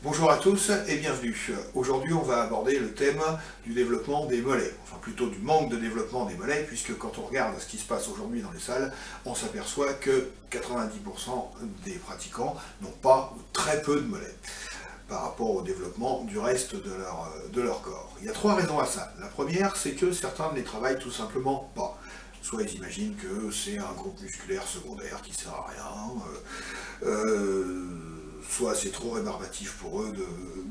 Bonjour à tous et bienvenue. Aujourd'hui on va aborder le thème du développement des mollets, enfin plutôt du manque de développement des mollets, puisque quand on regarde ce qui se passe aujourd'hui dans les salles, on s'aperçoit que 90% des pratiquants n'ont pas ou très peu de mollets par rapport au développement du reste de leur corps. Il y a trois raisons à ça. La première, c'est que certains ne les travaillent tout simplement pas. Soit ils imaginent que c'est un groupe musculaire secondaire qui sert à rien, soit c'est trop rébarbatif pour eux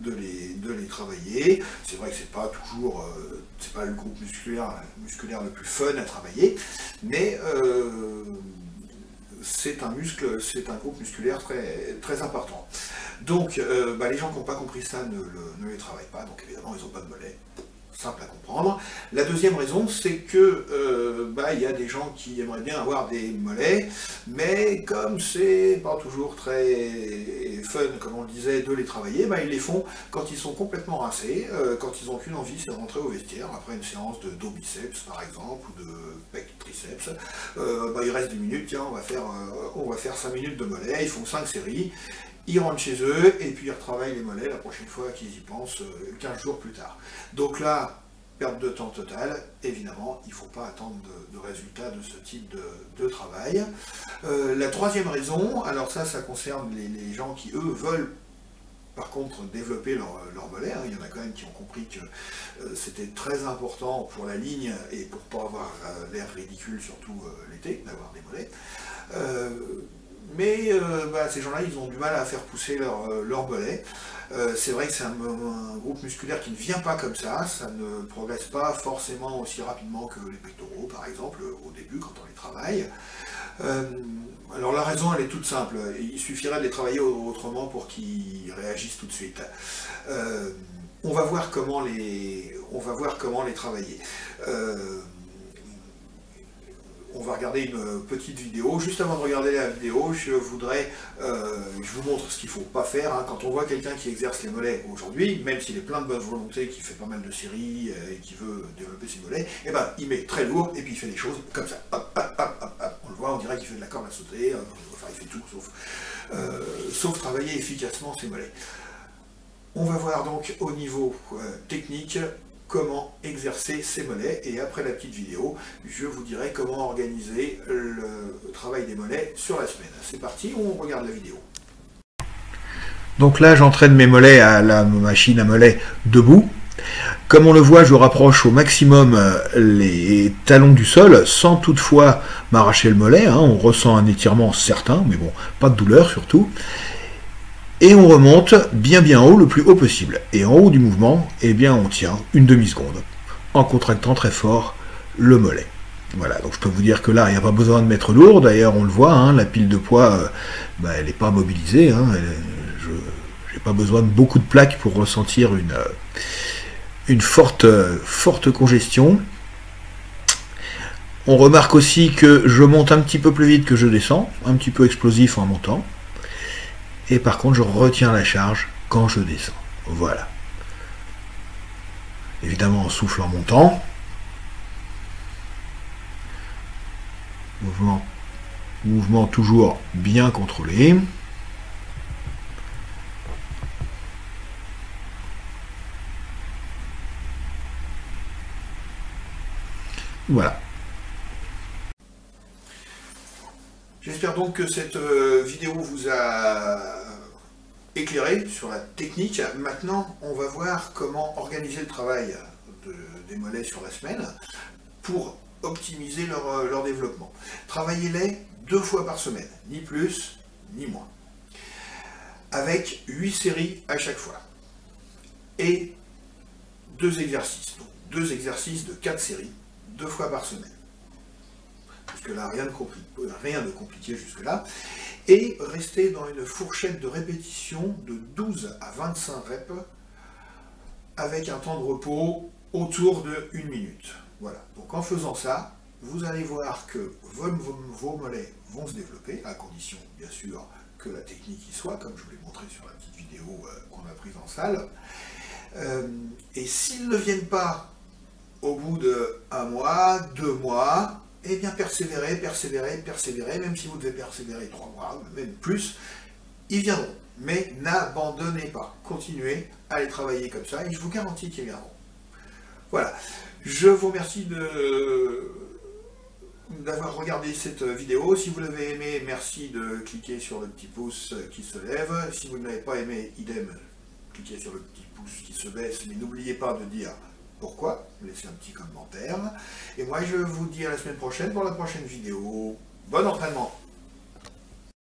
de les travailler. C'est vrai que c'est pas toujours, c'est pas le groupe musculaire le plus fun à travailler, mais c'est un groupe musculaire très important. Donc les gens qui n'ont pas compris ça ne les travaillent pas, donc évidemment ils n'ont pas de mollets. Simple à comprendre. La deuxième raison, c'est que y a des gens qui aimeraient bien avoir des mollets, mais comme c'est pas toujours très fun, comme on le disait, de les travailler, ils les font quand ils sont complètement rincés, quand ils n'ont qu'une envie, c'est de rentrer au vestiaire, après une séance de dos biceps par exemple, ou de pec triceps. Il reste 10 minutes, tiens, on va faire 5 minutes de mollets, ils font 5 séries, ils rentrent chez eux et puis ils retravaillent les mollets la prochaine fois qu'ils y pensent 15 jours plus tard. Donc là, perte de temps totale, évidemment, il ne faut pas attendre de résultats de ce type de travail. La troisième raison, alors ça concerne les gens qui, eux, veulent par contre développer leur mollet. Il y en a quand même qui ont compris que c'était très important pour la ligne et pour ne pas avoir l'air ridicule, surtout l'été, d'avoir des mollets. Mais ces gens-là, ils ont du mal à faire pousser leur mollet. C'est vrai que c'est un groupe musculaire qui ne vient pas comme ça ne progresse pas forcément aussi rapidement que les pectoraux, par exemple, au début, quand on les travaille. Alors la raison, elle est toute simple. Il suffirait de les travailler autrement pour qu'ils réagissent tout de suite. On va voir comment les travailler. On va regarder une petite vidéo. Juste avant de regarder la vidéo, je vous montre ce qu'il ne faut pas faire. Quand on voit quelqu'un qui exerce les mollets aujourd'hui, même s'il est plein de bonne volonté, qui fait pas mal de séries et qui veut développer ses mollets, il met très lourd et puis il fait des choses comme ça. Hop, hop, hop, hop, hop. On le voit, on dirait qu'il fait de la corde à sauter. Enfin, il fait tout sauf travailler efficacement ses mollets. On va voir donc au niveau technique comment exercer ses mollets, et après la petite vidéo, je vous dirai comment organiser le travail des mollets sur la semaine. C'est parti, on regarde la vidéo. Donc là, j'entraîne mes mollets à la machine à mollets debout. Comme on le voit, je rapproche au maximum les talons du sol, sans toutefois m'arracher le mollet. On ressent un étirement certain, mais bon, pas de douleur surtout. Et on remonte bien haut, le plus haut possible. Et en haut du mouvement, on tient une demi-seconde, en contractant très fort le mollet. Voilà, donc je peux vous dire que là, il n'y a pas besoin de mettre lourd. D'ailleurs, on le voit, la pile de poids, elle n'est pas mobilisée. Je n'ai pas besoin de beaucoup de plaques pour ressentir une forte congestion. On remarque aussi que je monte un petit peu plus vite que je descends, un petit peu explosif en montant. Et par contre, je retiens la charge quand je descends. Voilà. Évidemment, on souffle en montant. Mouvement toujours bien contrôlé. Voilà. J'espère donc que cette vidéo vous a éclairé sur la technique. Maintenant, on va voir comment organiser le travail des mollets sur la semaine pour optimiser leur développement. Travaillez-les 2 fois par semaine, ni plus ni moins, avec 8 séries à chaque fois, et 2 exercices, donc 2 exercices de 4 séries, 2 fois par semaine. Jusque-là, rien de compliqué jusque-là. Et rester dans une fourchette de répétition de 12 à 25 reps avec un temps de repos autour de 1 minute. Voilà. Donc en faisant ça, vous allez voir que vos mollets vont se développer, à condition bien sûr que la technique y soit, comme je vous l'ai montré sur la petite vidéo qu'on a prise en salle. Et s'ils ne viennent pas au bout de 1 mois, 2 mois, eh bien persévérez, même si vous devez persévérer 3 mois, même plus, ils viendront. Mais n'abandonnez pas, continuez à les travailler comme ça, et je vous garantis qu'ils viendront. Voilà, je vous remercie d'avoir regardé cette vidéo. Si vous l'avez aimé, merci de cliquer sur le petit pouce qui se lève. Si vous ne l'avez pas aimé, idem, cliquez sur le petit pouce qui se baisse, mais n'oubliez pas de dire pourquoi, laissez un petit commentaire. Et moi je vous dis à la semaine prochaine pour la prochaine vidéo. Bon entraînement!